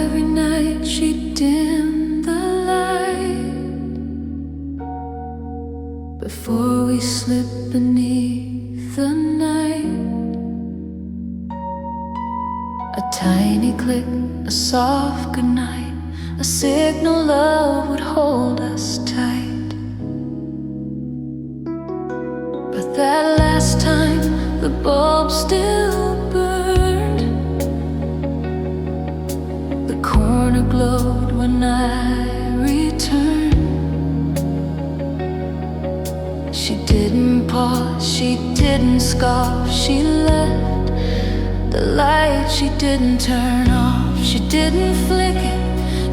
every night she'd dim the light before we slip beneath the night. A tiny click, a soft goodnight, a signal love would hold us tight. But that last time the bulb still burned, the corner glowed when I returned. She didn't pause, she didn't scoff, she left the light, she didn't turn off, she didn't flick it,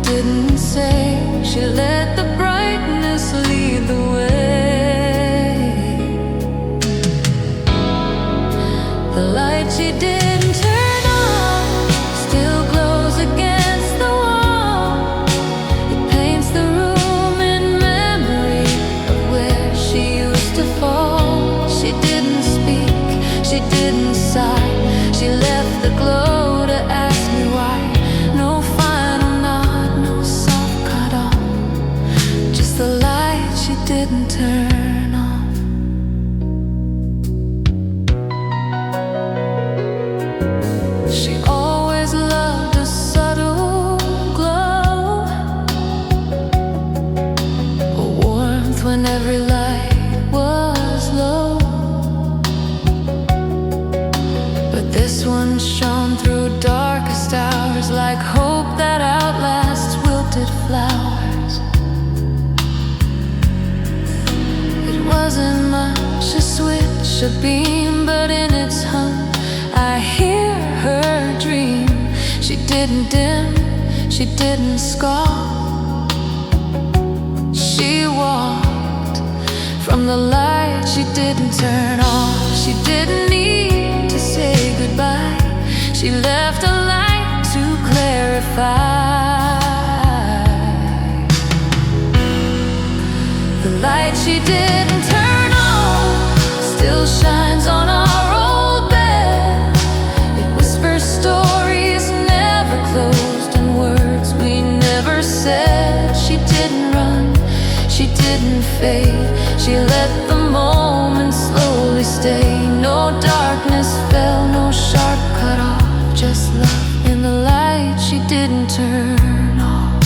didn't say. She let the brightness lead the way. The light she didn't turn on still glows against the wall. It paints the room in memory of where she used to fall. She didn't speak, she didn't sigh, she left the glow to ask me why. No final nod, no soft cut off, just the light she didn't turn off. She always loved a subtle glow, a warmth when every light was low. But this one shone through darkest hours, like hope that outlasts wilted flowers. It wasn't much, a switch, a beam, but in its hum I hear her dream. She didn't dim, she didn't scoff. She walked from the light she didn't turn off. She didn't need to say goodbye, she left a light to clarify. The light she didn't turn on still shines on our old bed. It whispers stories never closed and words we never said. She didn't run, she didn't fade, she let the moment slowly stay. No darkness fell, no sharp cut off, just love in the light she didn't turn off.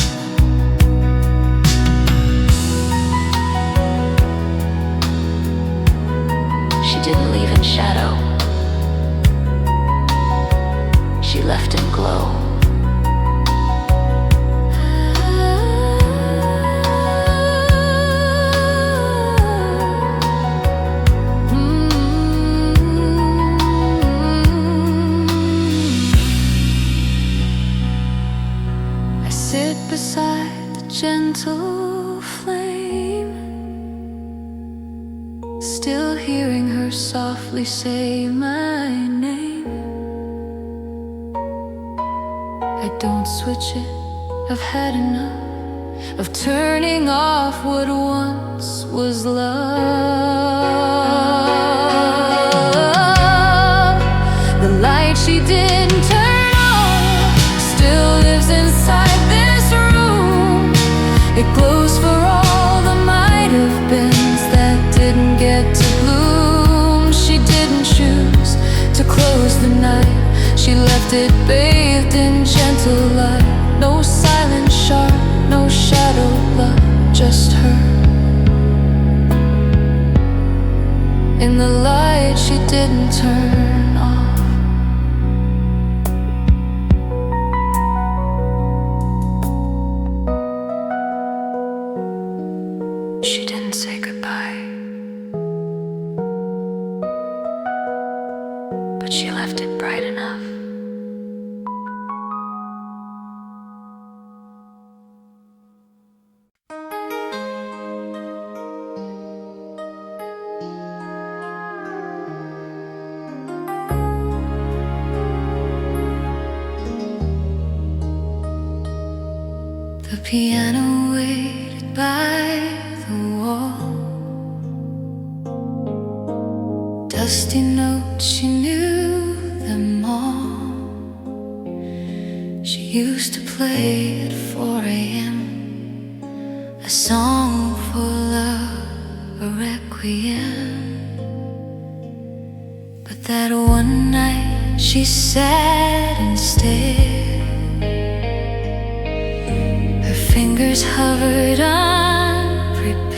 She didn't leave in shadow, she left in glow. I sit beside the gentle flame, still hearing her softly say my name. I don't switch it, I've had enough of turning off what once was love. The light she didn't turn on still lives inside this room. It glows for all the might have beens that didn't get to bloom. She didn't choose to close the night, she left it bathed in gentle light. No silent sharp, no shadow love, just her. In the light she didn't turn off. She didn't say goodbye, but she left it bright enough. The piano waited by the wall, dusty notes, she knew them all. She used to play at 4 a.m. a song for love, a requiem. But that one night she sat and stared. Her fingers hovered unprepared.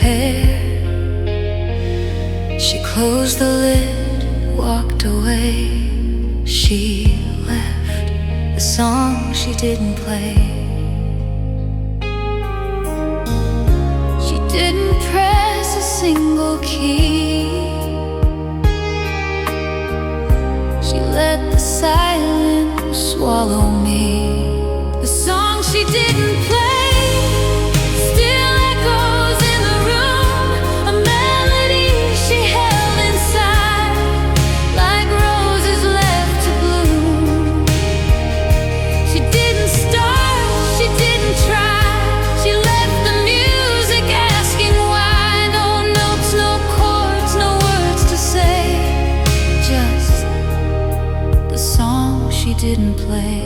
She closed the lid, walked away. She left the song she didn't play. She didn't press a single key. She let the silence swallow me. The song she didn't play still echoes in the room, a melody she held inside, like roses left to bloom. She didn't start, she didn't try. She left the music asking why. No notes, no chords, no words to say, just the song she didn't play.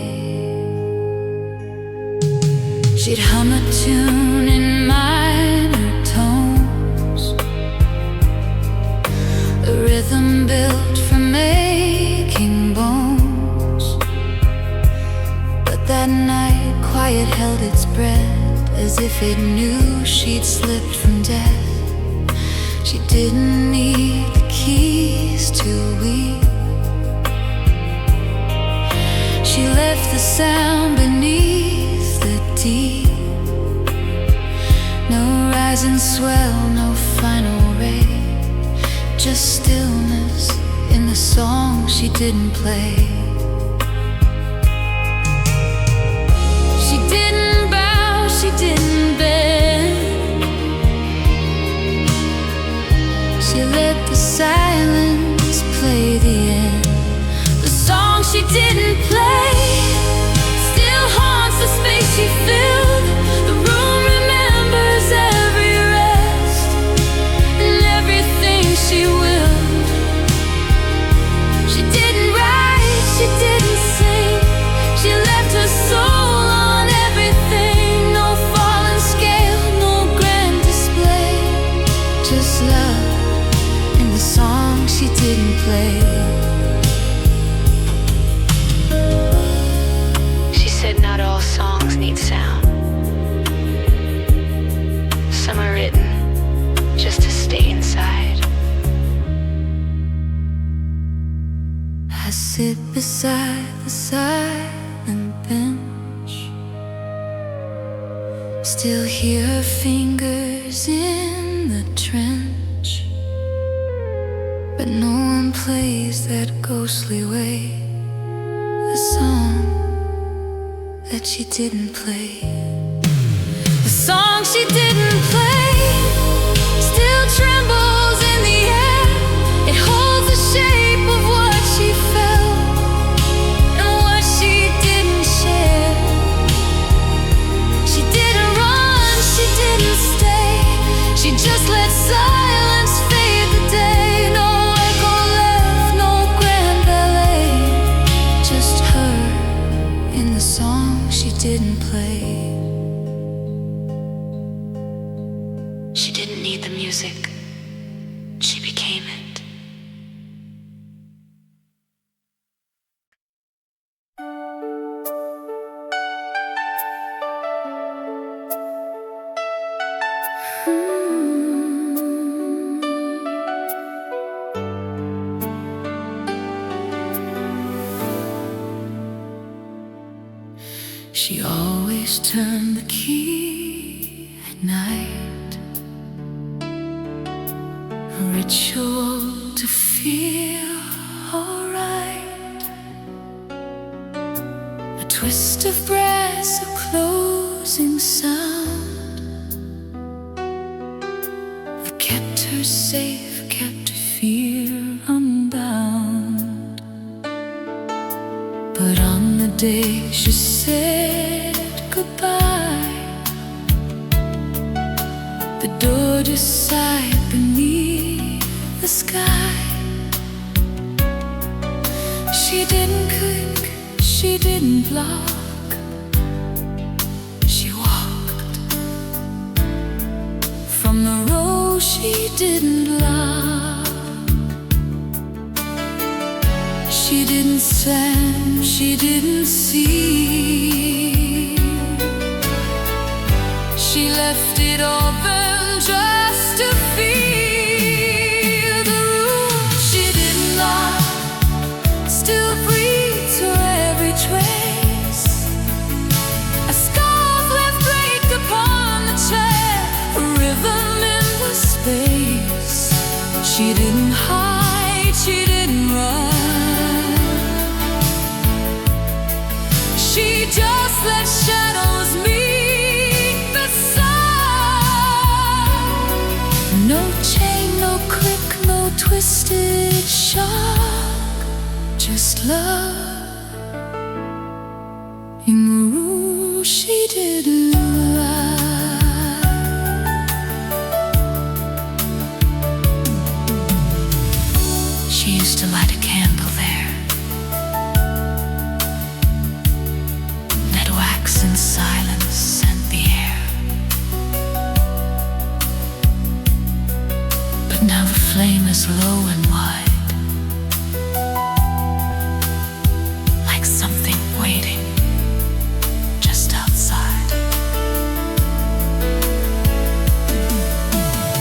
She'd hum a tune in minor tones, a rhythm built for making bones. But that night quiet held its breath, as if it knew she'd slipped from death. She didn't need the keys to weep. She left the sound beneath the deep. No rising swell, no final ray, just stillness in the song she didn't play. She didn't bow, she didn't bend. She let the silence play the end. The song she didn't play still haunts the space she filled. The room remembers every rest and everything she willed. She didn't write, she didn't sing. She left her soul on everything. No fallen scale, no grand display, just love in the song she didn't play. Not all songs need sound. Some are written just to stay inside. I sit beside the silent bench, still hear her fingers in the trench. But no one plays that ghostly way, the song that she didn't play. The song she didn't play still trembles in the air. It holds the shape of what she felt and what she didn't share. She didn't run, she didn't stay. She just let silence fade the day. No echo left, no grand ballet, just her in the song she didn't play. She didn't need the music, she became it. She always turned the key at night, a ritual to feel alright. A twist of brass, a closing sound that kept her safe, kept her fear unbound. But on the day she said goodbye, the door just sighed beneath the sky. She didn't cook, she didn't block, she didn't love. She didn't stand, she didn't see. She left it open just to feel the room she didn't love still breathes her every trace. A scarf left draped upon the chair, a rhythm in the space. She didn't hide, she didn't run. She just let shadows meet the sun. No chain, no click, no twisted shock, just love in the room she didn't love. She used to light a candle there, let wax in silence scent the air. But now the flame is low and wide, like something waiting just outside.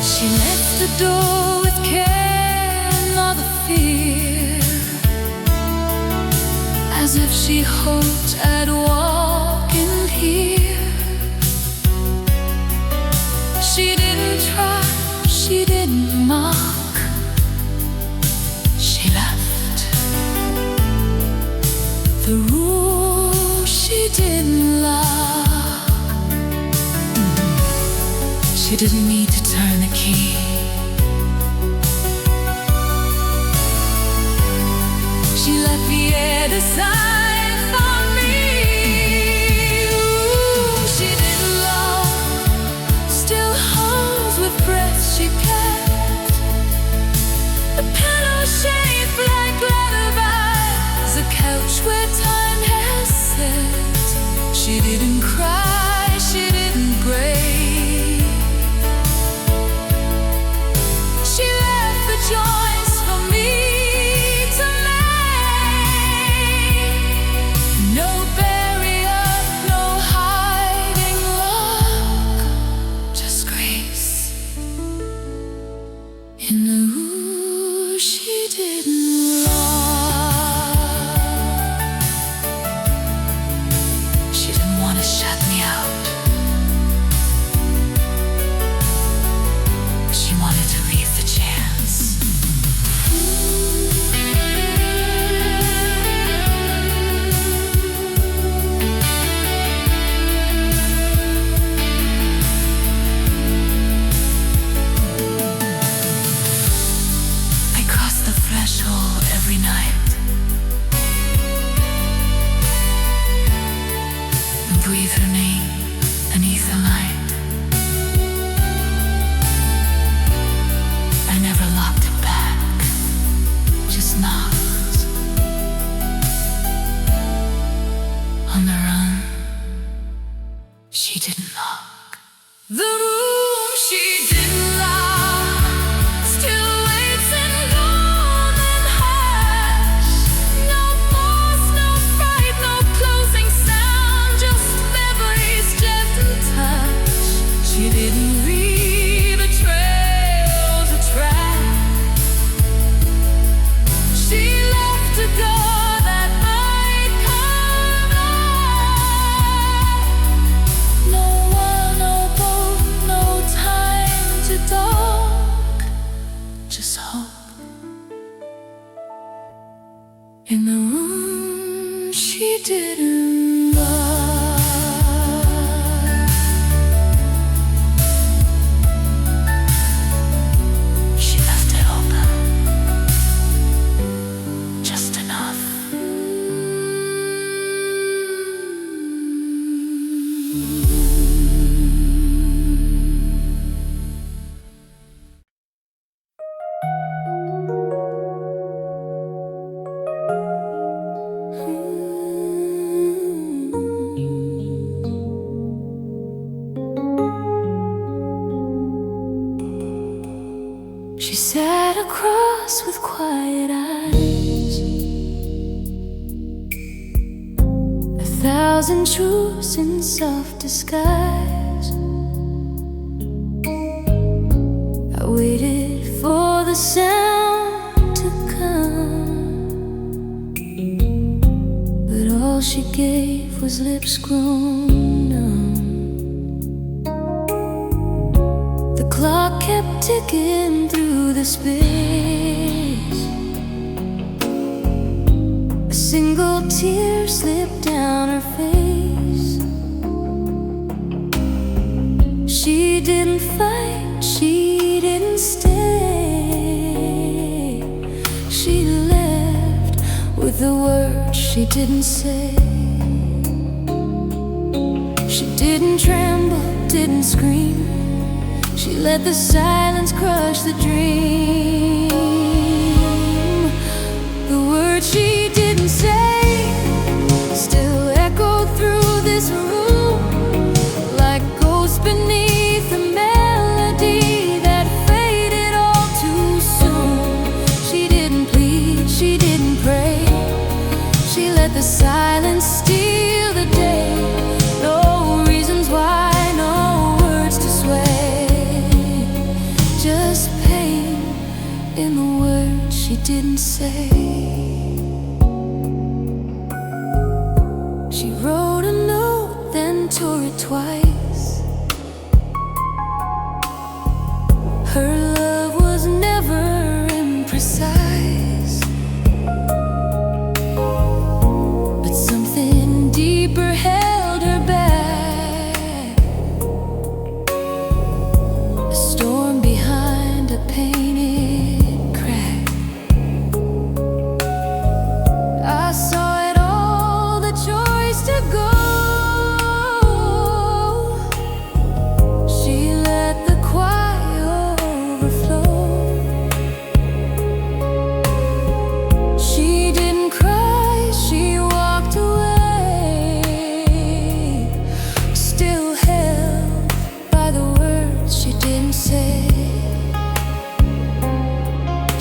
She left the door with care, not the fear, as if she hoped I'd walk in here. She didn't try, she didn't mock. She left the rule she didn't lock. She didn't need to turn the key. She let the air decide for me. Ooh, she didn't love still holds with breath she kept. The pillow shaped like lullabies, a couch where time has set. She didn't cry, she didn't break. She left the joys for me to make. No barrier, no hiding lock, just grace in the room she didn't love. She didn't want to shut me out. She wanted to leave the chance. I cross the threshold every night and breathe her name beneath the light. I never locked it back, just knocked. On the run, she didn't knock. The room she didn't lock still waits in golden hush. No pause, no fright, no closing sound, just memories, gentle touch. She didn't leave a trail to track. She left a door that might come back. No one, no boat, no time to dock, just hope in the room she didn't love. She left it open just enough. eyes with quiet eyes. 1,000 truths in soft disguise. I waited for the sound to come, but all she gave was lips grown numb. The clock kept ticking through the space. A single tear slipped down her face. She didn't fight, she didn't stay. She left with the words she didn't say. She didn't tremble, didn't scream. She let the silence crush the dream. The words she didn't say still echo through this room, like ghosts beneath a melody that faded all too soon. She didn't plead, she didn't pray. She let the silence steal the day. No reasons why, no words to sway, just pain in the words she didn't say. She wrote a note, then tore it twice. Her love was never imprecise, but something deeper held her back. A storm behind a painted crack. I saw it all, the choice to go. She let the quiet overflow. She didn't cry, she walked away, still held by the words she didn't say.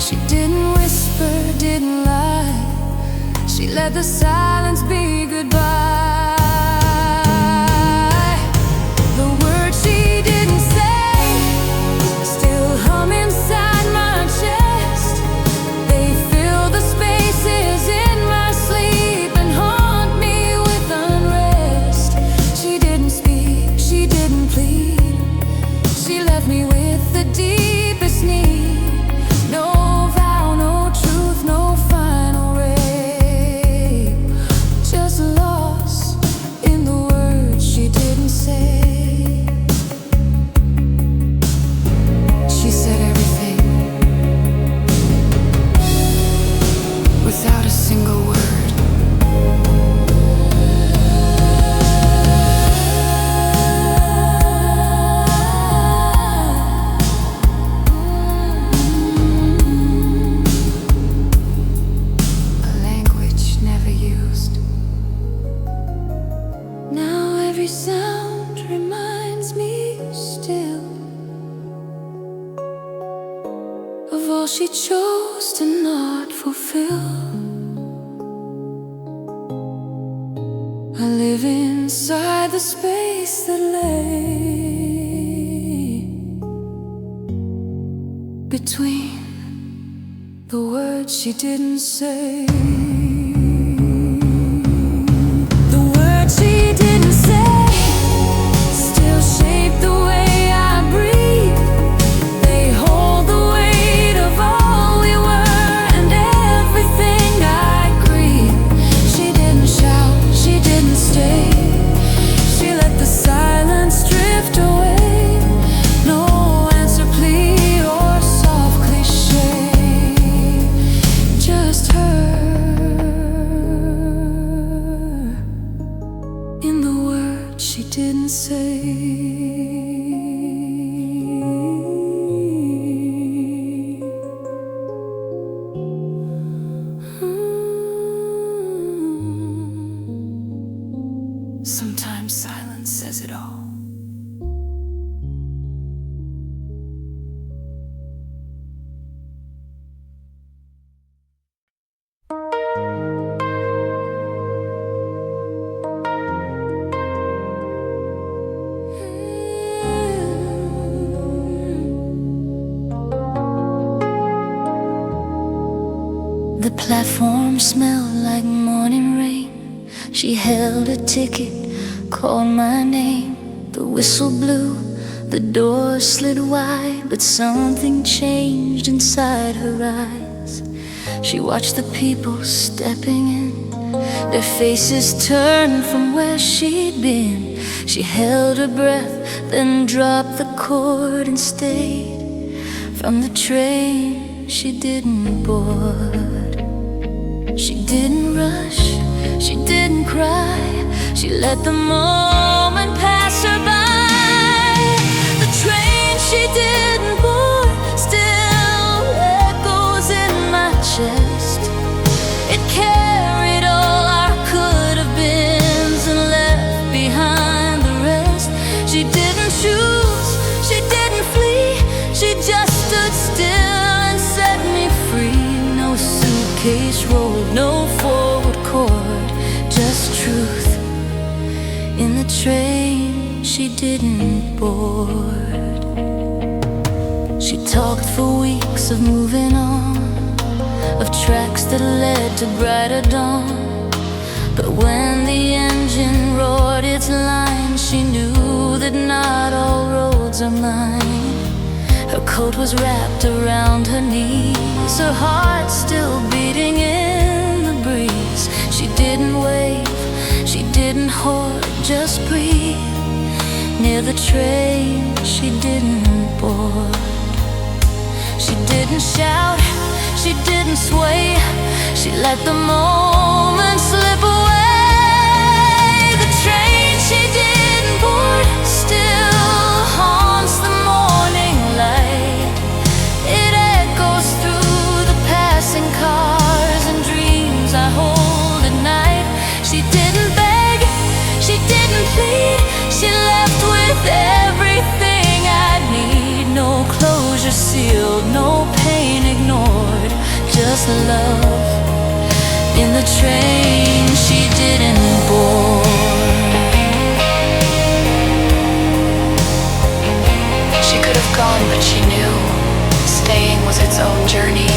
She didn't whisper, didn't lie. She let the silence be goodbye. The words she didn't say still hum inside my chest. They fill the spaces in my sleep and haunt me with unrest. She didn't speak, she didn't plead. She left me with the deepest need. No vow, no truth, no final rape. Just lost in the words she didn't say. She said everything without a single word. A language never used. Now every sound reminds me still of all she chose to not fulfill. I live inside the space that lay between the words she didn't say. The words she didn't say still shape the way I breathe. They hold the weight of all we were and everything I grieve. She didn't shout, she didn't stay. She let the silence drift away. No answer, plea, or soft cliche. Just her in the words she didn't say. Sometimes silence says it all. The platform smelled like morning rain. She held a ticket, called my name. The whistle blew, the door slid wide, but something changed inside her eyes. She watched the people stepping in, their faces turned from where she'd been. She held her breath, then dropped the cord and stayed. From the train she didn't board. She didn't rush, she didn't cry. She let the moment pass her by. The train she didn't board still echoes in my chest. It carried all our could have beens and left behind the rest. She didn't choose, she didn't flee, she just stood still and set me free. No suitcase rolled, no forward cord, just truth in the train she didn't board. She talked for weeks of moving on, of tracks that led to brighter dawn. But when the engine roared its line, she knew that not all roads are mine. Her coat was wrapped around her knees, her heart still beating in the breeze. She didn't wave, she didn't hoard, just breathe. Near the train she didn't board. She didn't shout, she didn't sway, she let the moment slip away. The train she didn't board still haunts the morning light. It echoes through the passing cars and dreams I hold at night. She didn't beg, she didn't plead, she left with everything I need. No closure sealed, no pain ignored, just love in the train she didn't board. She could have gone, but she knew staying was its own journey.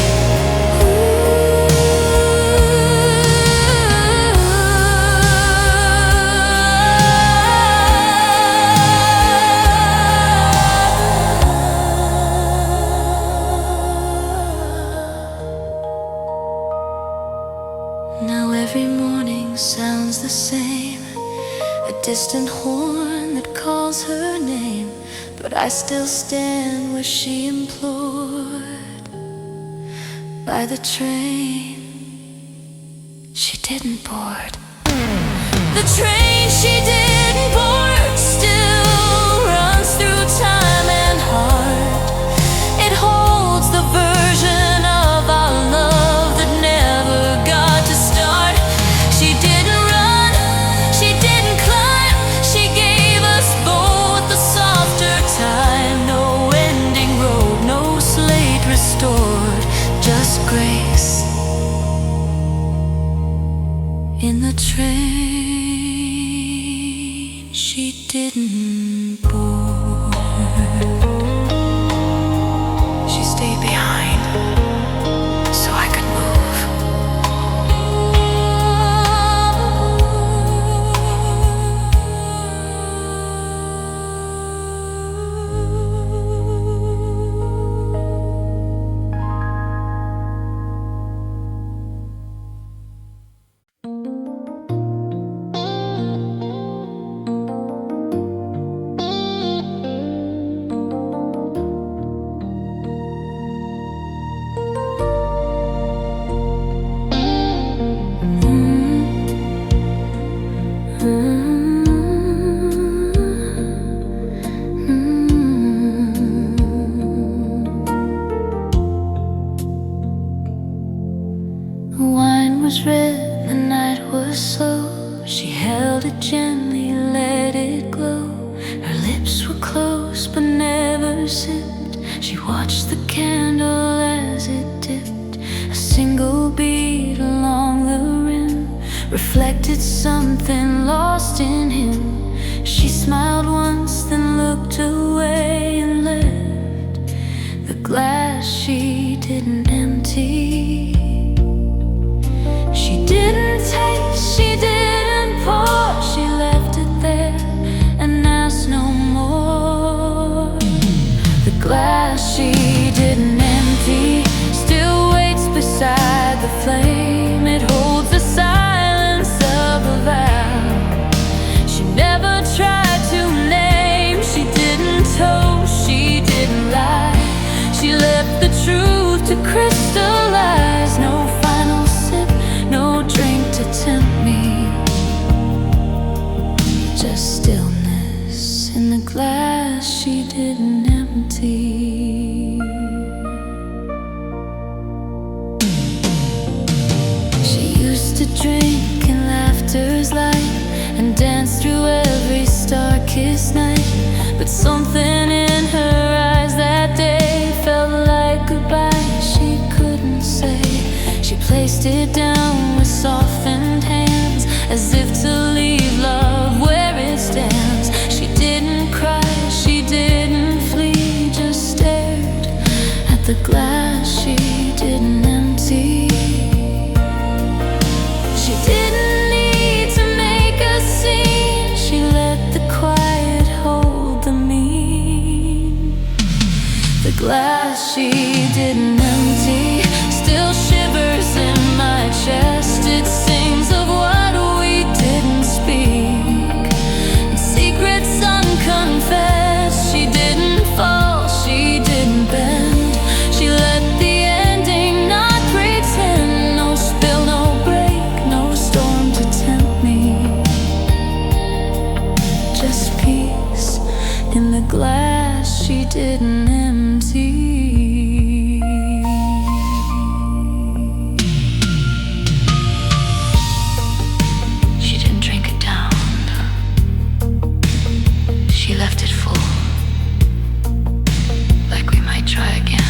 Now every morning sounds the same, a distant horn that calls her name. But I still stand where she implored, by the train she didn't board. The train she didn't board still runs through time and heart. It holds the version of our love that never got to start. She didn't run, she didn't climb, she gave us both the softer time. No ending road, no slate restored, just grace in the train she didn't board. She stayed behind so I could move. Wine was red, the night was slow. She held it gently, let it glow. Her lips were closed but never sipped. She watched the candle as it dipped. A single beat along the rim reflected something lost in him. She smiled once, then looked away and left the glass she didn't empty. glass she didn't empty still waits beside the flame. It holds the silence of a vow she never tried to name. She didn't toast, she didn't lie. She left the truth to crystallize. No final sip, no drink to tempt me, just stillness in the glass she didn't empty. She used to drink in laughter's light and dance through every star-kissed night, but something in her eyes that day felt like goodbye she couldn't say. She placed it down with softened hands as if to leave love where it stands. She didn't cry, she didn't flee, just stared at the glass she didn't empty. She didn't need to make a scene, she let the quiet hold the mean. The glass she didn't empty still shivers in my chest. It sings of what we didn't speak, and secrets unconfessed. She didn't fall, she didn't bend. She let the ending not pretend. No spill, no break, no storm to tempt me, just peace in the glass she didn't empty. She didn't drink it down, she left it full, like we might try again.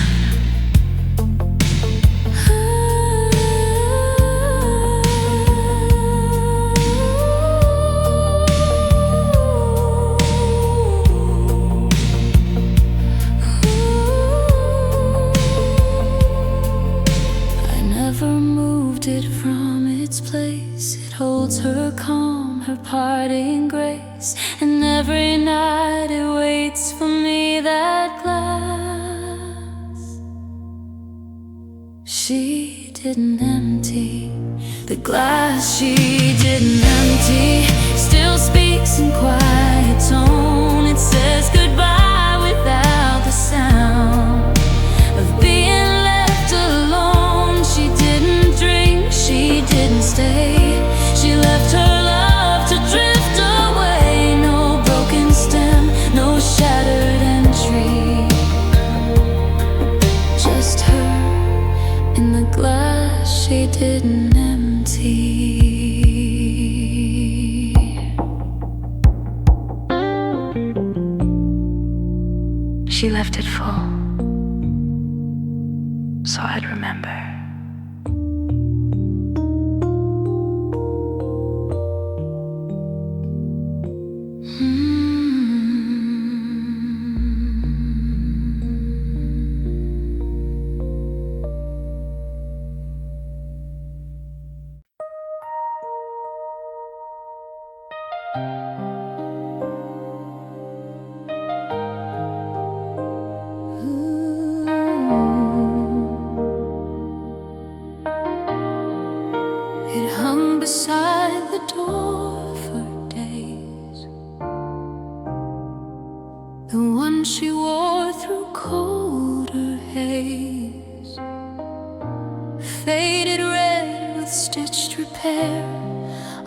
I never moved it from its place. It holds her calm, her parting grace, and every night it waits for me. That glass she didn't empty, the glass she didn't empty still speaks in quiet tone. It says goodbye without the sound of being left alone. She didn't drink, she didn't stay. She left her love to drift away. No broken stem, no shattered entry, just her in the glass she didn't empty. She left it full, so I'd remember. It hung beside the door for days, the one she wore through colder haze. Faded red with stitched repair,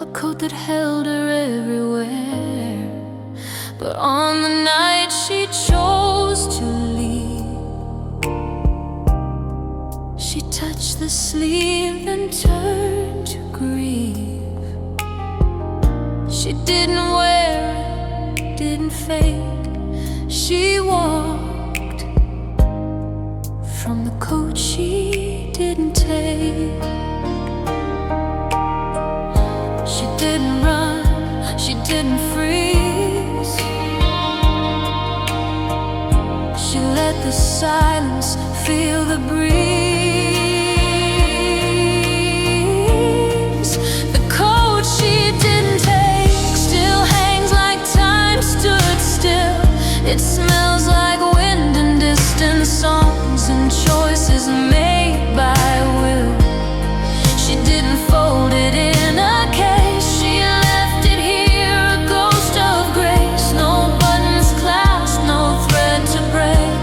a coat that held her everywhere. But on the night she chose to leave, she touched the sleeve and turned to grieve. She didn't wear it, didn't fake. She walked from the coat she didn't take. She didn't run, she didn't freeze. She let the silence feel the breeze. The coat she didn't take still hangs like time stood still. It smells like wind and distance. distant songs and choices made by will. She didn't fold it in a case, she left it here, a ghost of grace. No buttons clasped, no thread to break,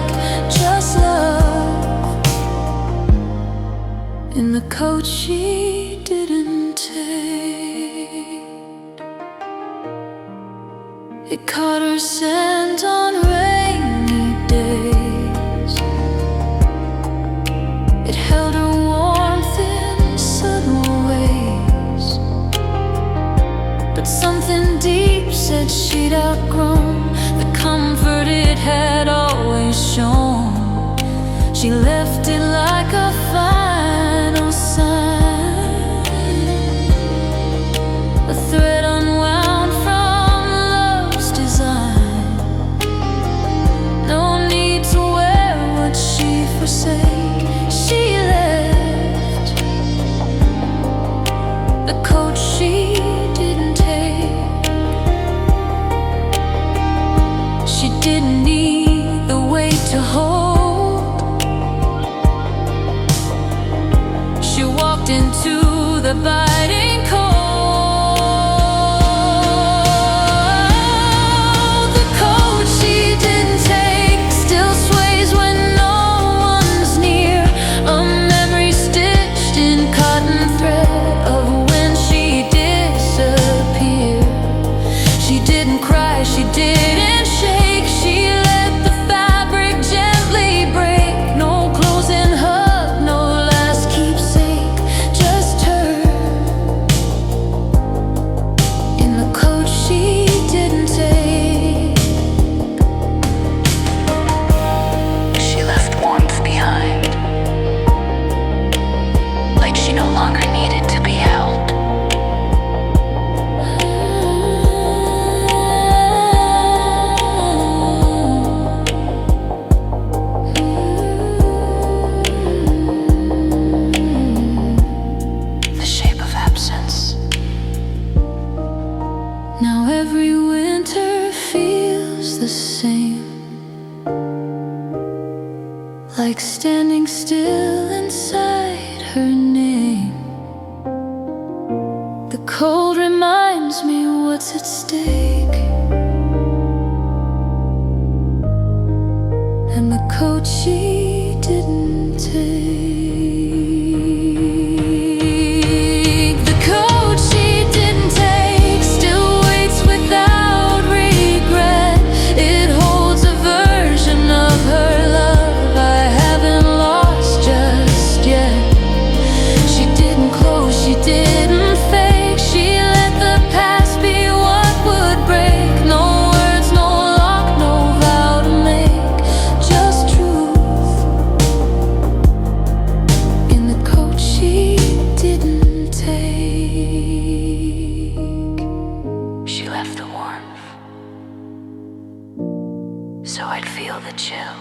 just love in the coat she didn't take. It caught her scent on rainy days. It held her warmth in subtle ways. But something deep said she'd outgrown the comfort it had always shown. She left it like a final sign, a thread unwound from love's design. No need to wear what she forsake. She left the coat she didn't take. She didn't need the weight to hold. She walked into the biting cold. The coat she didn't take still sways when no one's near, a memory stitched in cotton thread of when she disappeared. She didn't cry, she didn't shake, she let the fabric gently break. No closing hug, no last keepsake, just her in the coat she didn't take. She left warmth behind, like she no longer needed to be held. The shape of absence. Now every winter feels the same, like standing still inside her name. The cold reminds me what's at stake, and the coat she didn't take. The coat she didn't take still waits without regret. It holds a version of her love I haven't lost just yet. She didn't close, she didn't fake, she let the past be what would break. No words, no lock, no vow to make, just truth in the coat she didn't take. She left the warmth, so I'd feel the chill.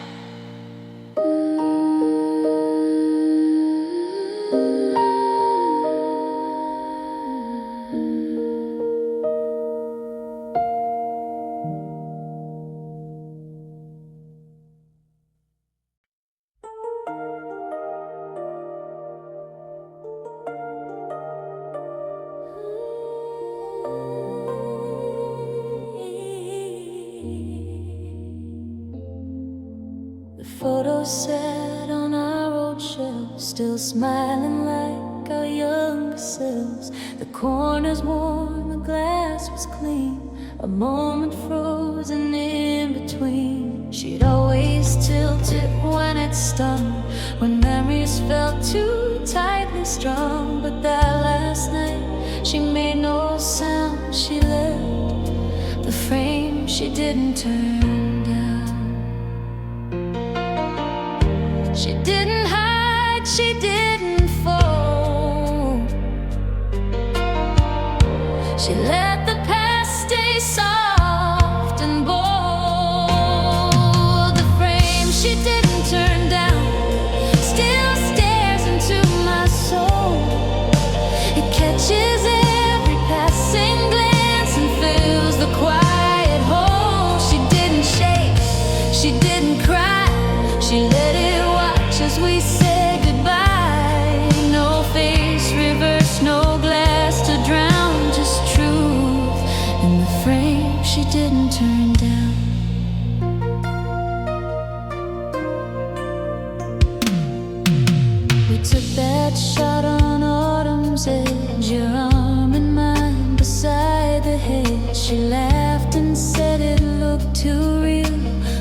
The photos sat on our old shelf, still smiling like our younger selves. The corners warm, the glass was clean, a moment frozen in between. She'd always tilt it when it stung, when memories felt too tightly strung. But that last night, she made no sound. She left the frame she didn't turn down. She didn't hide, she didn't fold. She let the past stay soft and bold. The frame she didn't turn down still stares into my soul. It catches every passing glance and fills the quiet hole. She didn't shake, she didn't cry, she shot on autumn's edge, your arm in mine beside the hedge. She laughed and said it looked too real,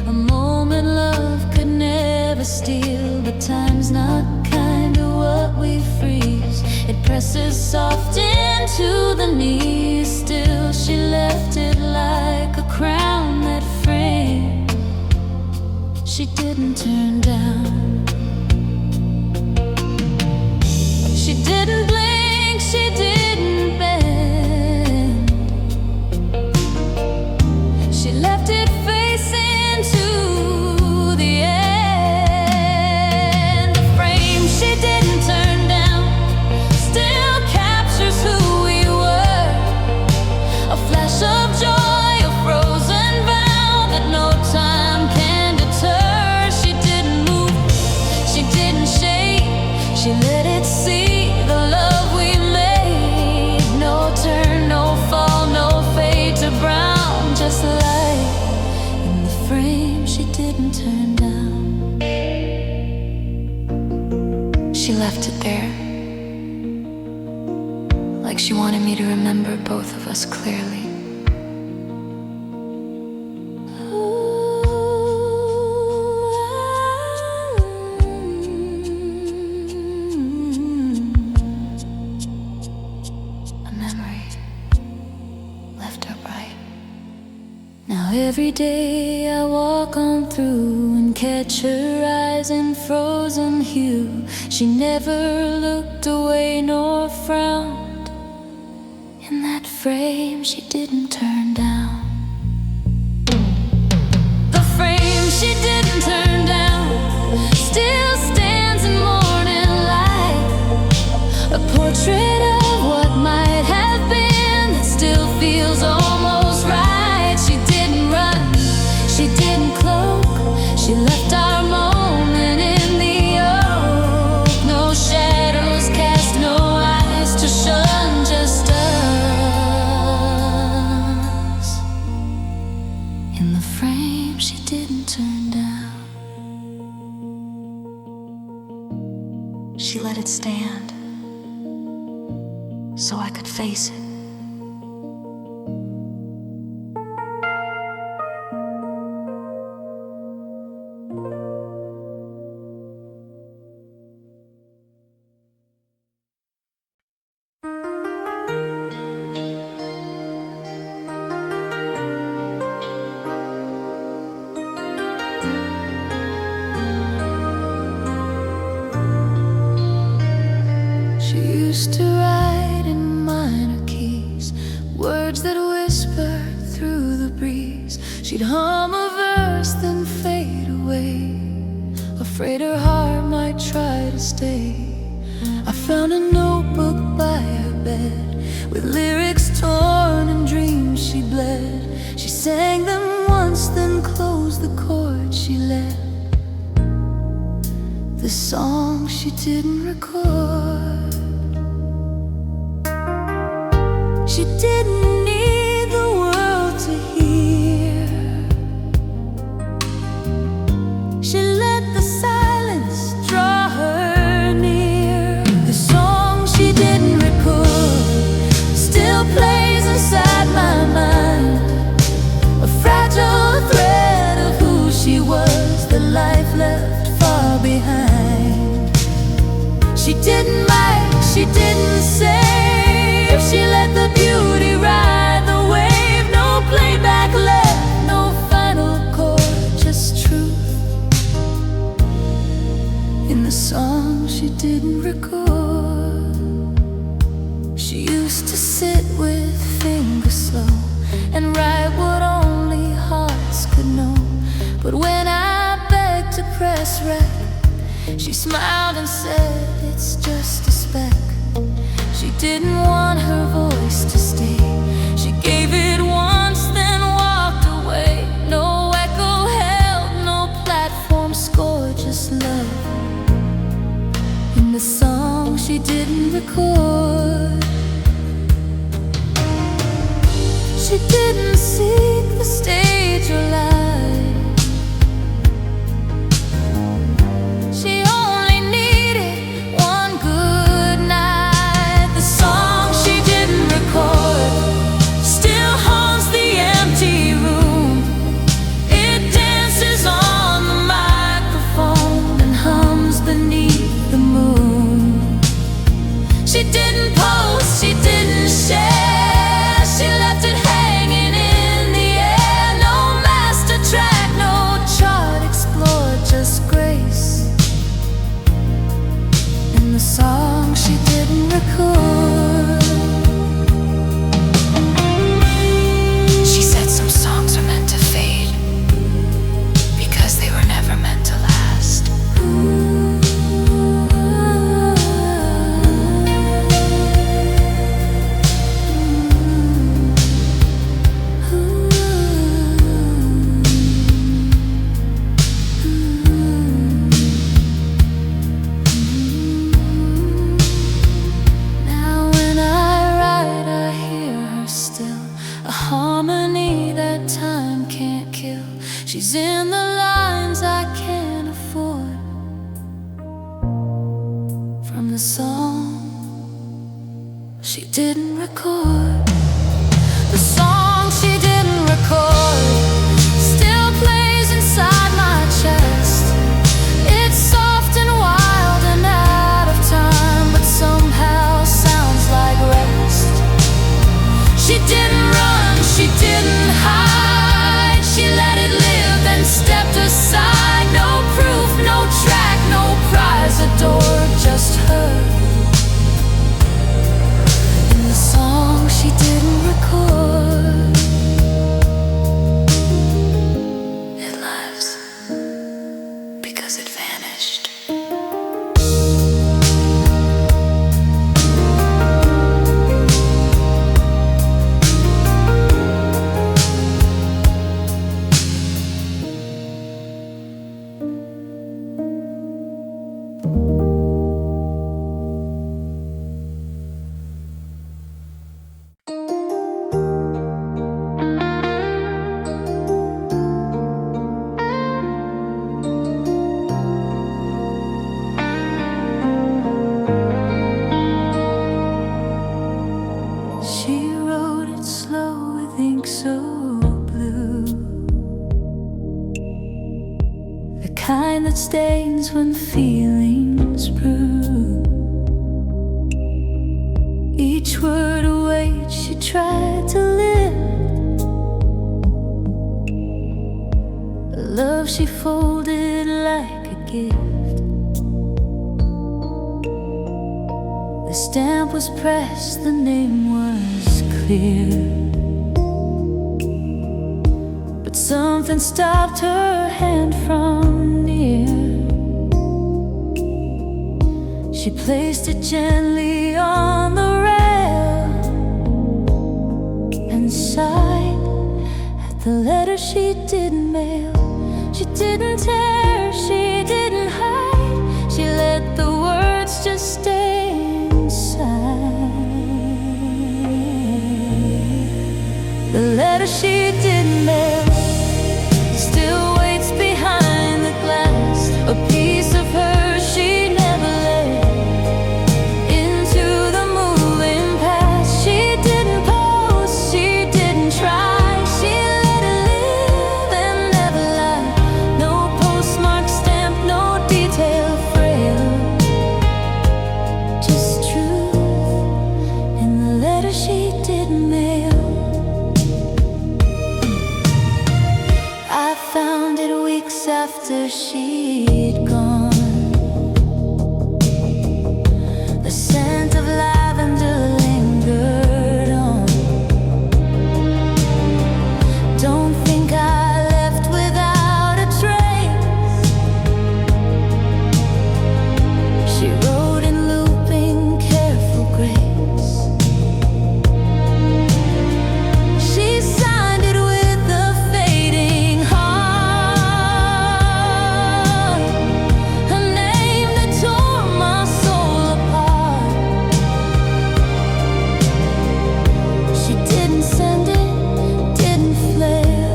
a moment love could never steal. But time's not kind of what we freeze, it presses soft into the knees. Still she left it like a crown that framed. She didn't turn down. She didn't blink, she didn't bend. She left it facing to the end. The frame she didn't turn down still captures who we were. A flash of joy, a frozen vow that no time can deter. She didn't move, she didn't shake, she let it see. Just like in the frame she didn't turn down. She left it there, like she wanted me to remember both of us clearly. Every day I walk on through and catch her eyes in frozen hue. She never looked away nor frowned. In that frame she didn't turn down. The frame she didn't turn down still stands in morning light, a portrait of what might have been that still feels almost right. She didn't cloak, she left our moment in the oak. No shadows cast, no eyes to shun, just us. In the frame she didn't turn down. She let it stand so I could face it. Used to write in minor keys, words that whispered through the breeze. She'd hum a verse then fade away, afraid her heart might try to stay. I found a notebook by her bed with lyrics torn and dreams she bled. She sang them once then closed the chords she led, the song she didn't record. She didn't need the world to hear. She let the silence draw her near. The song she didn't record still plays inside my mind, a fragile thread of who she was that life left far behind. She didn't write, she didn't say, she let the beauty ride the wave. No playback left, no final chord, just truth in the song she didn't record. She used to sit with fingers slow and write what only hearts could know. But when I begged to press rec, she smiled and said, it's just a speck. She didn't want her voice to stay. She gave it once, then walked away. No echo held, no platform score, just love in the song she didn't record. She didn't seek the stage or light. She only needed one good She's in the lines I can't afford from the song she didn't record. The song she didn't record still plays inside my chest. It's soft and wild and out of time, but somehow sounds like rest. She didn't run, she didn't hide, she let it live, then stepped aside. No proof, no track, no prize adored, just her in the song she didn't record. It lives because it vanished. She wrote it slow with ink so blue, the kind that stains when feelings brew. Each word a weight she tried to lift, a love she folded like a gift. The stamp was pressed, the name was clear, but something stopped her hand from near. She placed it gently on the rail and sighed at the letter she didn't mail. She didn't tear, she didn't hide, she let the words just stay inside. The letter she didn't mail still waits behind the glass, a piece of her she never let into the moving past. She didn't pose, she didn't try, she let it live and never lie. No postmark stamp, no detail frail, just truth in the letter she didn't mail. I found it weeks after she'd gone, the scent of lavender lingered on. Don't think I left without a trace, she wrote in looping careful grace. She signed it with a fading heart, a name that tore my soul apart. She didn't send it, didn't flare,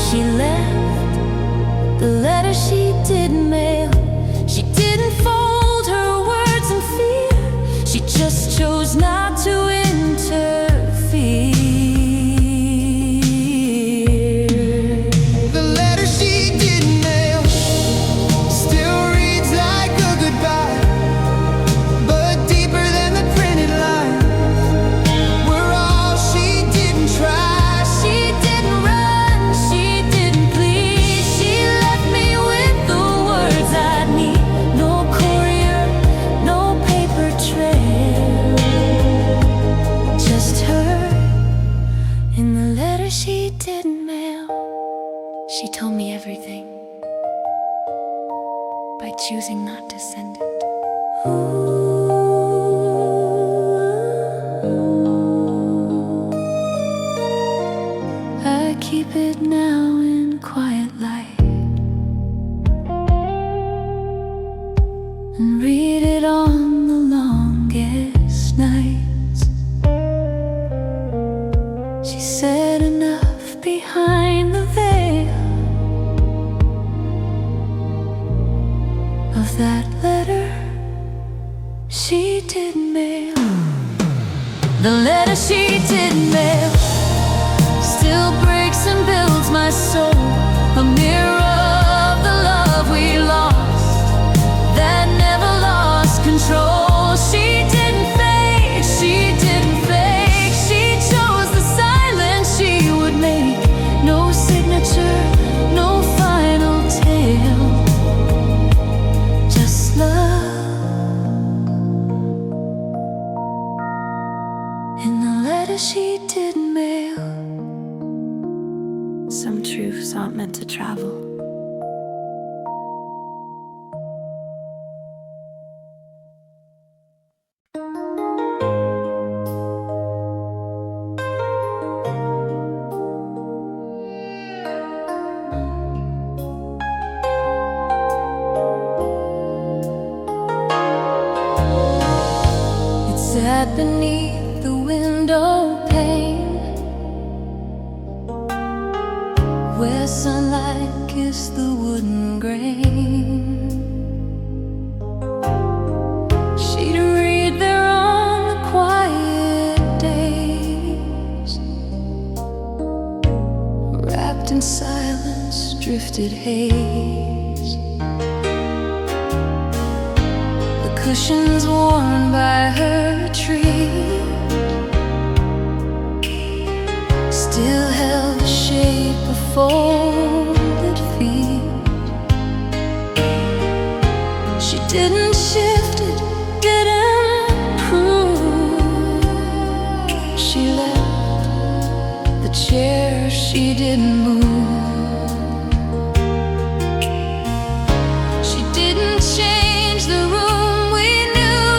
she left the letter she didn't mail. She didn't fold her words in fear, she just chose not to interfere. The letter she didn't mail still reads like a goodbye, but deeper than the printed line. We're all she didn't try. She didn't run, she didn't plead, she left me with the words I need. No courier, no paper trail, just her in the letter she didn't mail. She told me everything by choosing not to send it. I keep it now in quiet light and read it on the longest nights. She said enough. behind the veil of that letter she didn't mail. The letter she didn't mail still breaks and builds my soul, a mirror of the love we lost that never lost control. She didn't fake, she didn't fake. She chose the silence she would make. No signature, no final tale, just love. In the letter she didn't mail, some truths aren't meant to travel. It sat beneath the window pane, where sunlight kissed the wooden grain. She'd read there on the quiet days, wrapped in silence, drifted haze. The cushions worn by her tree still held the shape of folded feet. She didn't shift it, didn't prove. She left the chair, she didn't move. She didn't change the room we knew.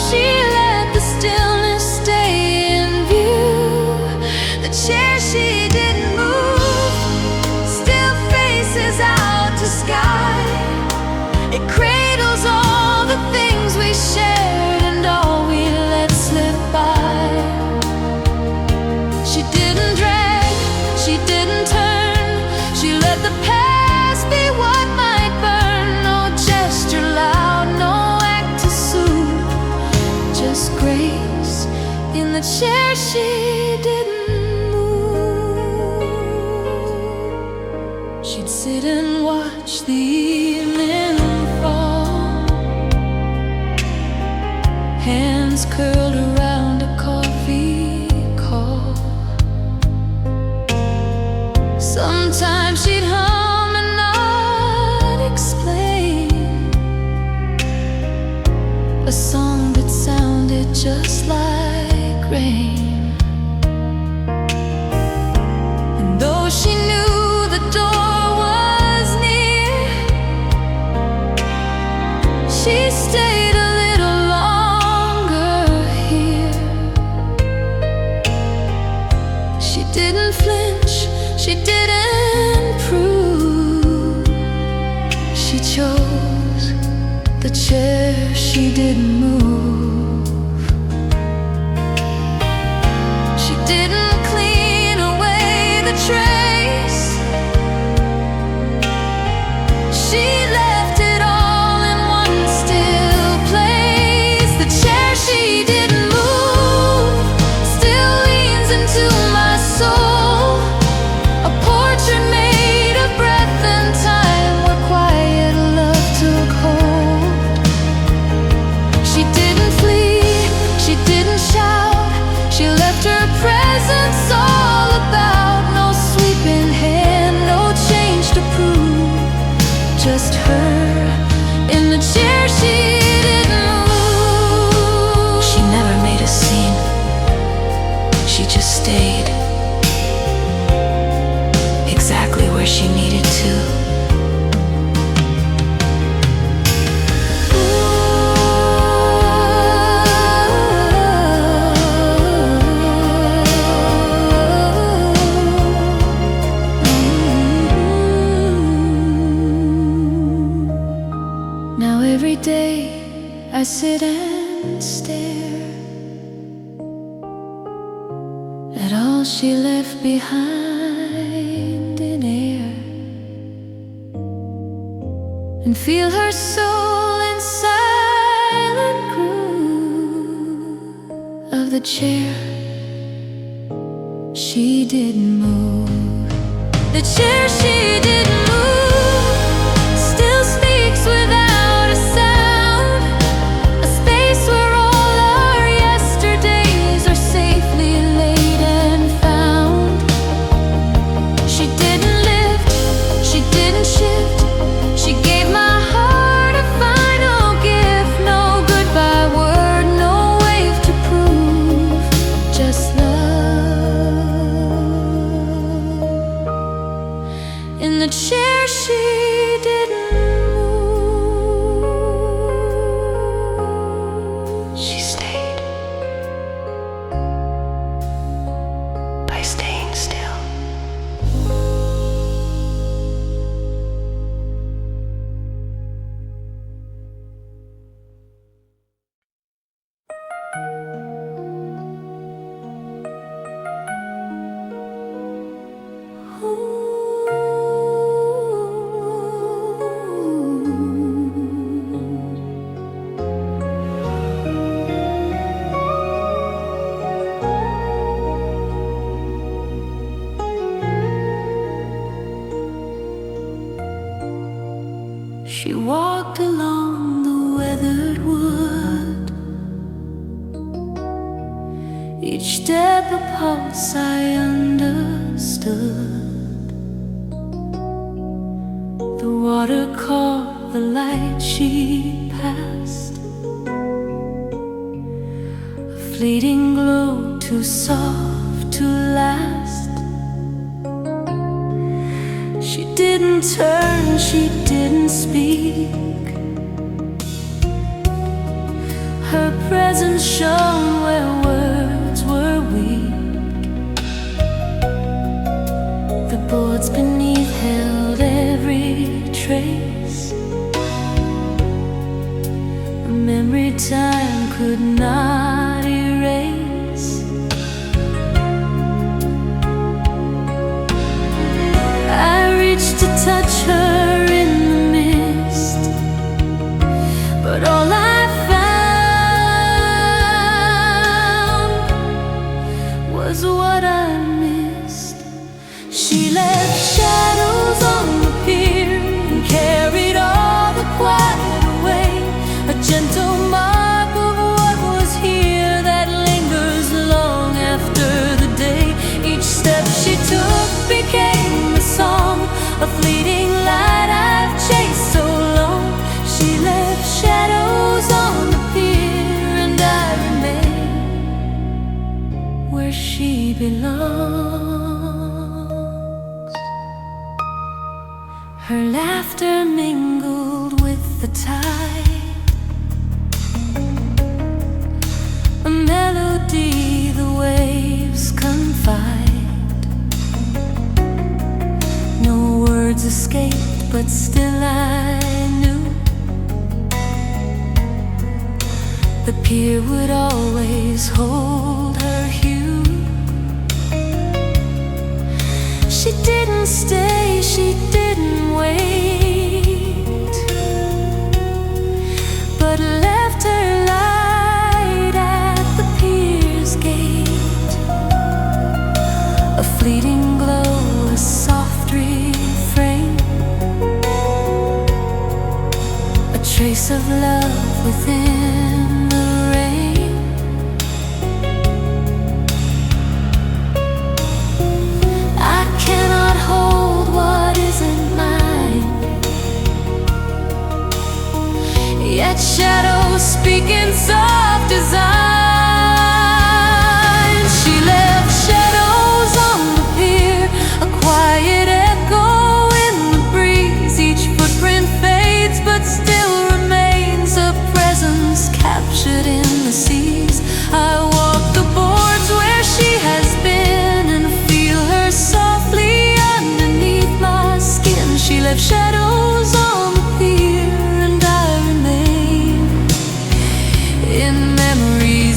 She let the stillness stay in view. The chair she didn't move still faces out to sky. It cradles all the things we shared and all we let slip by. She didn't drag, she didn't turn. She let the past be what might burn. No gesture loud, no act to soothe, just grace in the chair she didn't move. She'd sit and watch the evening fall, hands curled around a coffee call. Sometimes she'd hum and not explain a song that sounded just like rain. And though she knew the door was near, she stayed a little longer here. She didn't flinch, she didn't prove. She chose the chair, she didn't move. She didn't clean away the trace. She left it all in one still place. The chair she didn't move still leans into my soul, a portrait made of breath and time, where quiet love took hold. She didn't flee, she didn't shout. She left her presence all about. No sweeping hand, no change to prove, just her in the chair she didn't move. She never made a scene, she just stayed exactly where she needed to. Now every day I sit and stare at all she left behind in air, and feel her soul in silent groove of the chair she didn't move. The chair she didn't move still speaks without a sound, a space where all our yesterdays are safely laid and found. She didn't lift, she didn't shift, she gave my heart a final gift. No goodbye word, no wave to prove, just love. In the chair she didn't move. She stayed by staying still. She walked along the weathered wood, each step a pulse I understood. The water caught the light she passed, a fleeting glow too soft to last. She didn't turn, she didn't speak. Her presence shone where words were weak. The boards beneath held every trace, a memory time could not erase. I reached to touch her in the mist, but all I found was what I missed. She left shadows on the pier and carried all the quiet away, a gentle mark of what was here that lingers long after the day. Each step she took became a song, a fleeting light I've chased so long. She left shadows on the pier and I remain where she belongs. Her laughter mingled with the tide, a melody the waves confide. No words escaped, but still I knew the pier would always hold her hue. She didn't stay, she didn't wait, but left her light at the pier's gate, a fleeting glow, a soft refrain, a trace of love within the rain. I cannot hold what isn't mine, yet shadows speak in soft design. She left shadows on the pier, a quiet echo in the breeze. Each footprint fades but still remains, a presence captured in the seas. I walk the boards where she has been and feel her softly underneath my skin. She left shadows on the pier and I remain in memories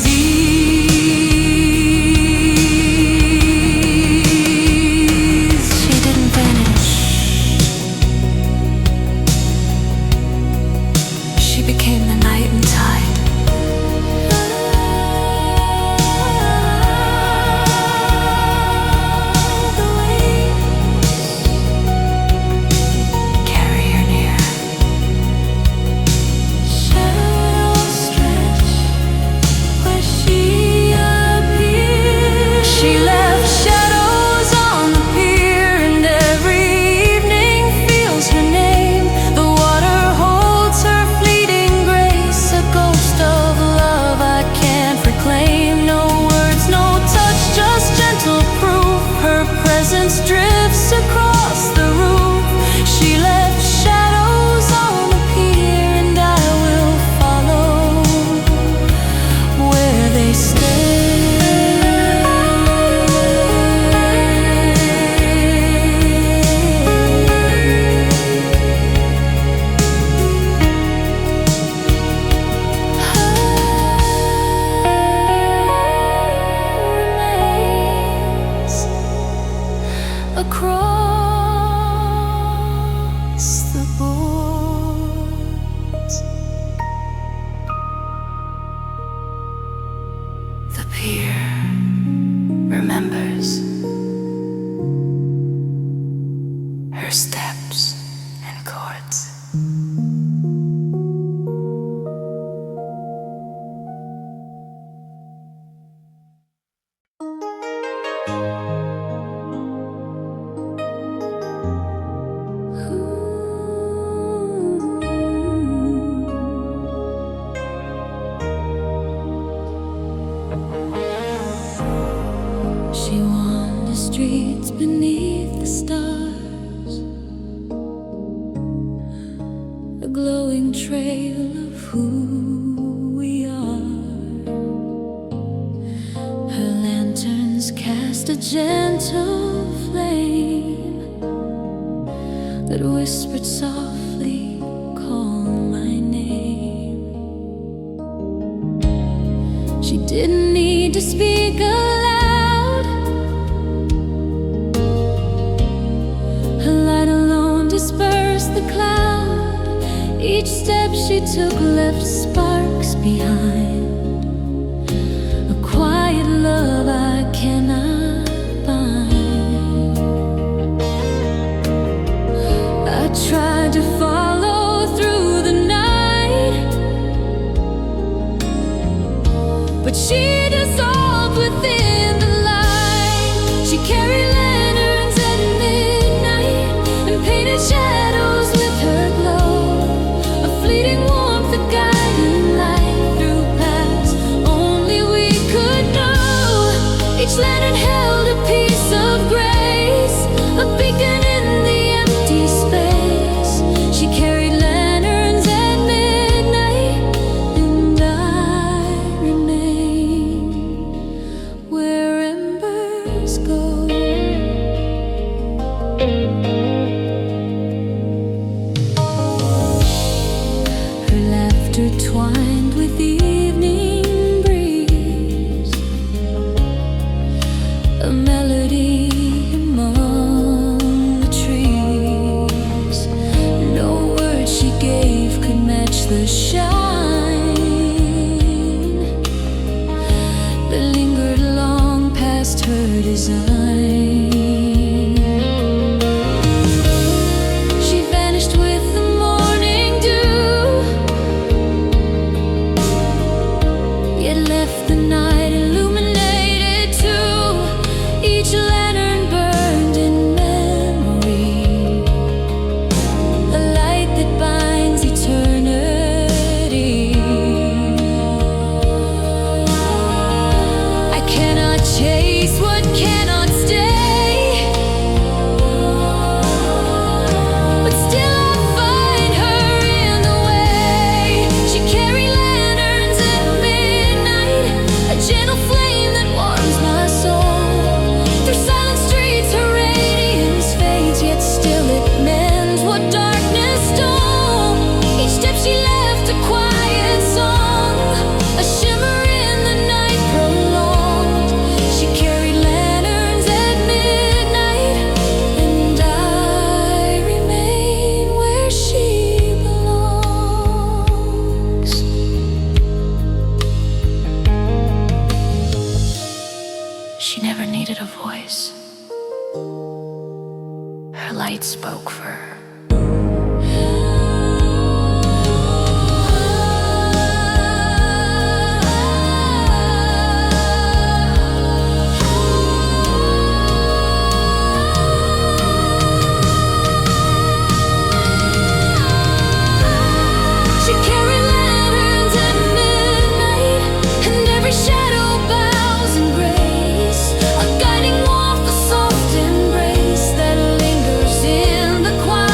across the boards. The pier remembers her steps and chords. She wanders streets beneath the stars, a glowing trail of who we are. Her lanterns cast a gentle flame that whispered softly, call my name. She didn't need to speak aloud. Her light alone dispersed the cloud. Each step she took left sparks behind, a quiet love I cannot bind. I tried to follow through the night, but she dissolved within the light. She carried lanterns at midnight and painted shadows with her glow, a fleeting warmth, a guiding light through paths only we could know. Each lantern held a piece of grace, a beacon in the empty space. She carried lanterns at midnight, and I remain where embers go. Her laughter twined with the evening breeze, a melody among the trees. No words she gave could match the shine that lingered long past her design. She vanished with the morning dew, yet left the night illuminated too. Each lantern burned in memory, a light that binds eternity. I cannot chase what cannot stay, but still I find her in the way. She carried lanterns at midnight, a gentle flame that warms my soul. Through silent streets her radiance fades, yet still it mends what darkness stole. Each step she left a quiet song, a shimmer in the night prolonged. She carried lanterns at midnight, and I remain where she belongs. She never needed a voice. Her light spoke for her. She carried lanterns at midnight, and every shadow bows in grace, a guiding warmth, a soft embrace that lingers in the quiet.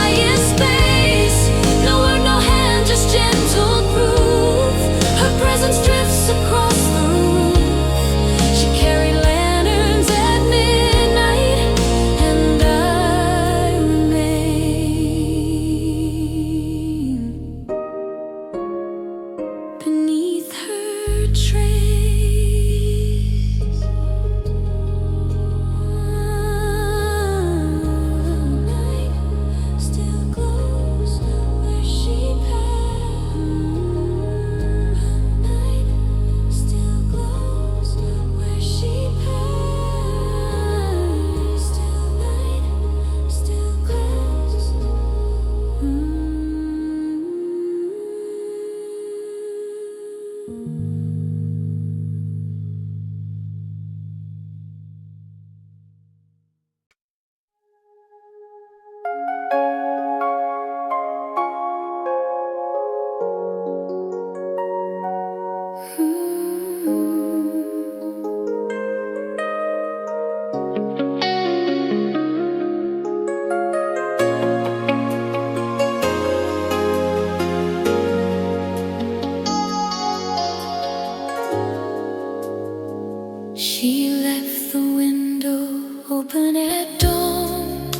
open at dawn.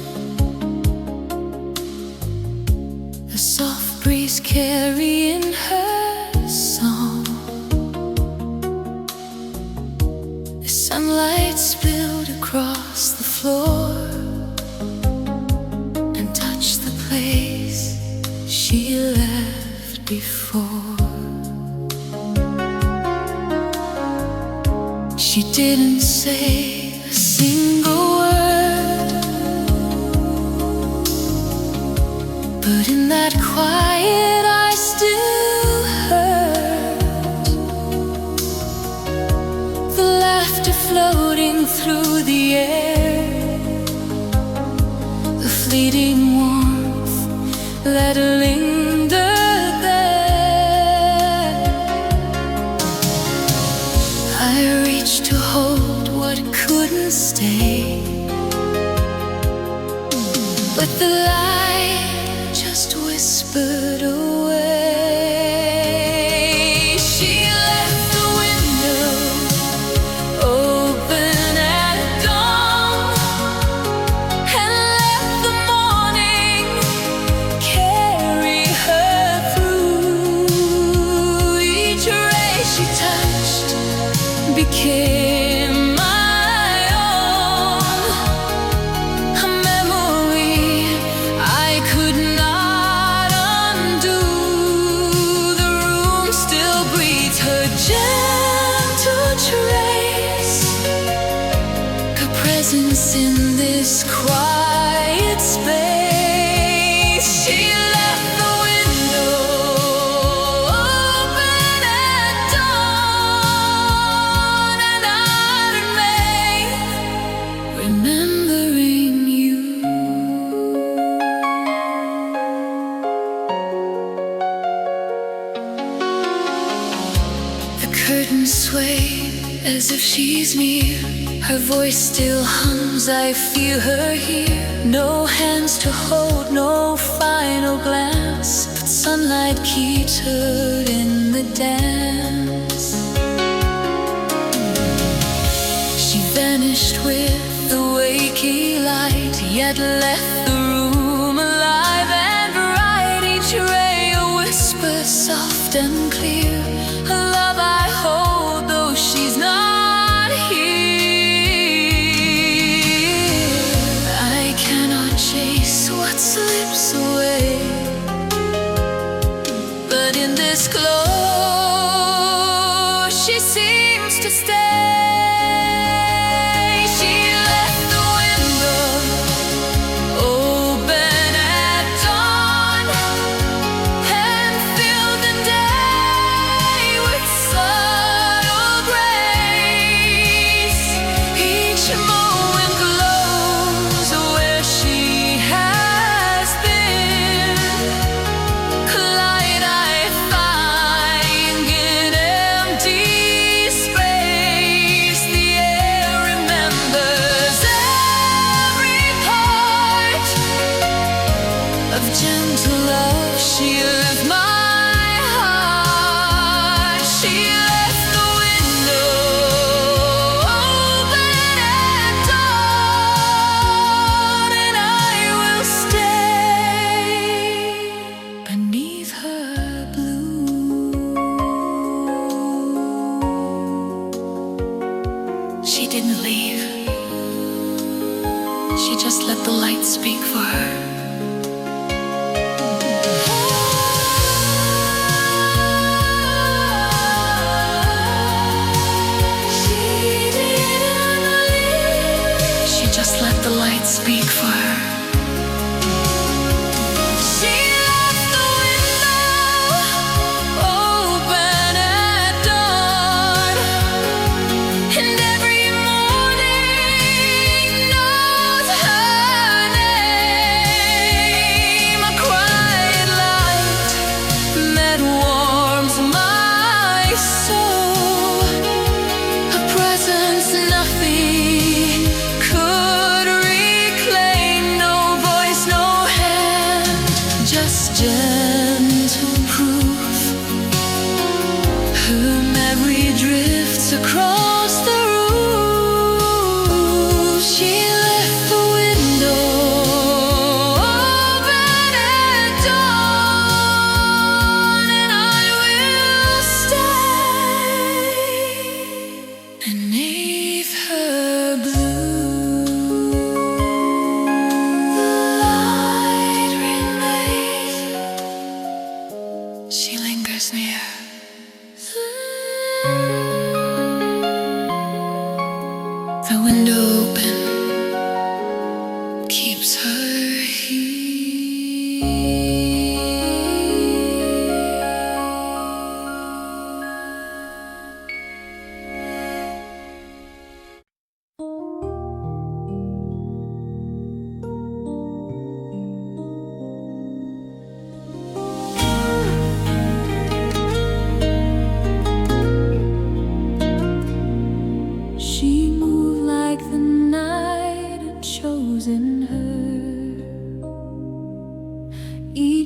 The soft breeze carrying her song. The sunlight spilled across the floor and touched the place she left before. She didn't say a single word, but in that quiet I still heard the laughter floating through the air, the fleeting warmth that lingered there. I reached to hold what couldn't stay, but the light just whispered away. She left the window open at dawn and let the morning carry her through. Each ray she touched became my own, a memory I could not undo. The room still breathes her gentle trace, her presence in this quiet space. She left the window open at dawn, and I remain remembering you. The curtains sway as if she's near. Her voice still hums, I feel her here. No hands to hold, no final glance, but sunlight keeps her in the dance. She vanished with the waking light, yet left the room alive and bright. Each ray a whisper soft and clear, a love I hold though she's not here. I cannot chase what slips away, but in this glow she seems to stay. She left the window open at dawn and filled the day with subtle grace. Each moment glows where she has been, light I find in empty space. The air remembers every part of gentle love she lived my heart. She left the window open at dawn, and I will stay beneath her blue. She didn't leave, she just let the light speak for her. She just let the light speak for her. She left the window open at dawn, and every morning knows her name. A quiet light that warms my soul, a presence nothing could reclaim. No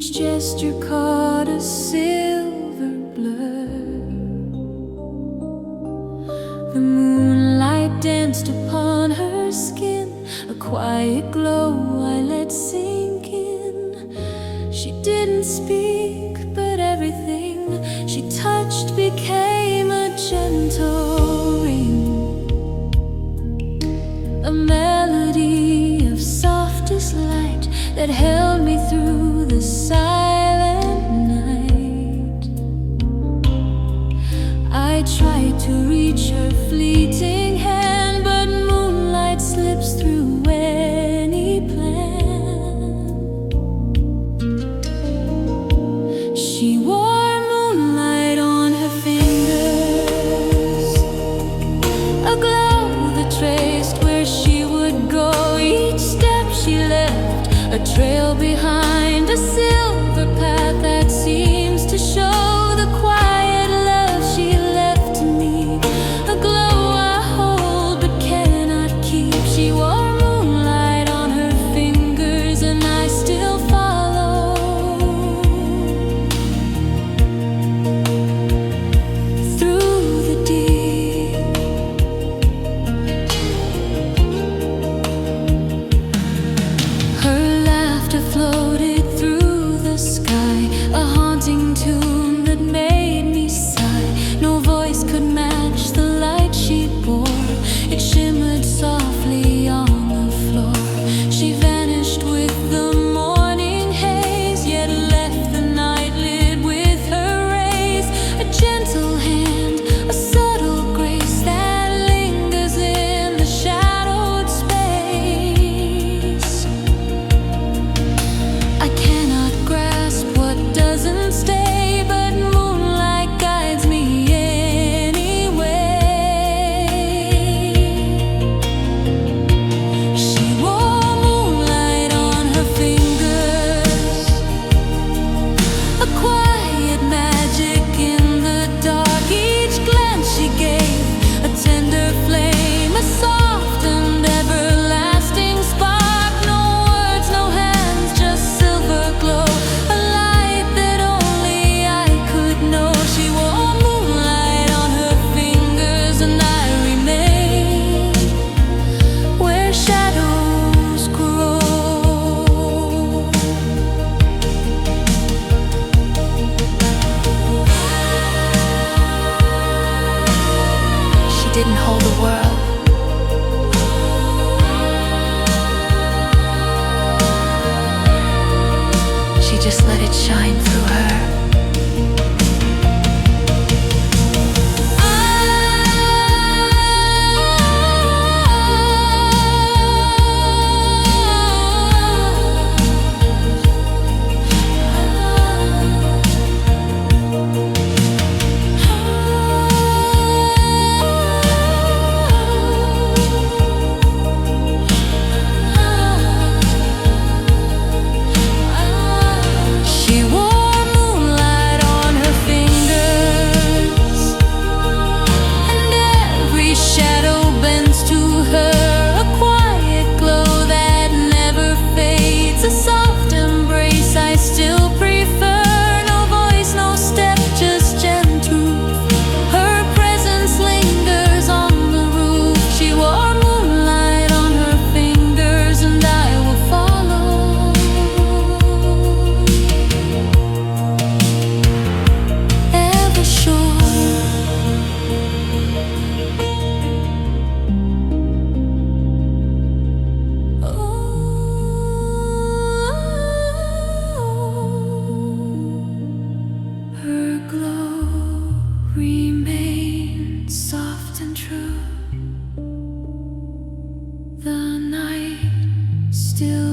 Each gesture caught a silver blur. The moonlight danced upon her skin, a quiet glow I let sink in. She didn't speak, but everything she touched became a gentle ring, a melody of softest light that held me through the silent night. I tried to reach her fleeting hand, but moonlight slips through any plan. She wore moonlight on her fingers, a glow that traced where she would go. Each step she left a trail behind, a silver path that seems to show the quiet love she left to me, a glow I hold but cannot keep. She wore moonlight on her fingers and I still follow through the deep. Her laughter floated through the sky, a haunting tune that made me sigh. No voice could match the light she bore. It shimmered softly on the floor. She vanished with the morning haze, yet left the night lit with her rays. A gentle hand, a subtle grace that lingers in the shadowed space. I cannot grasp what doesn't stay, but moonlight guides me anyway. She wore moonlight on her fingers, a quiet magic in the dark. Each glance she gave a tender flame, a soft and everlasting spark. No words, no hands, just silver glow, a light that only I could know. She wore moonlight on her fingers and I remain where shadows grow. She didn't hold the world. She just let it shine through her. She wore moonlight on her fingers, and every shadow bends to her, a quiet glow that never fades, a soft embrace I still prefer. No voice, no step, just gentle. Her presence lingers on the roof. She wore moonlight on her fingers and I will follow, ever sure. Her glow remained soft and true. The night still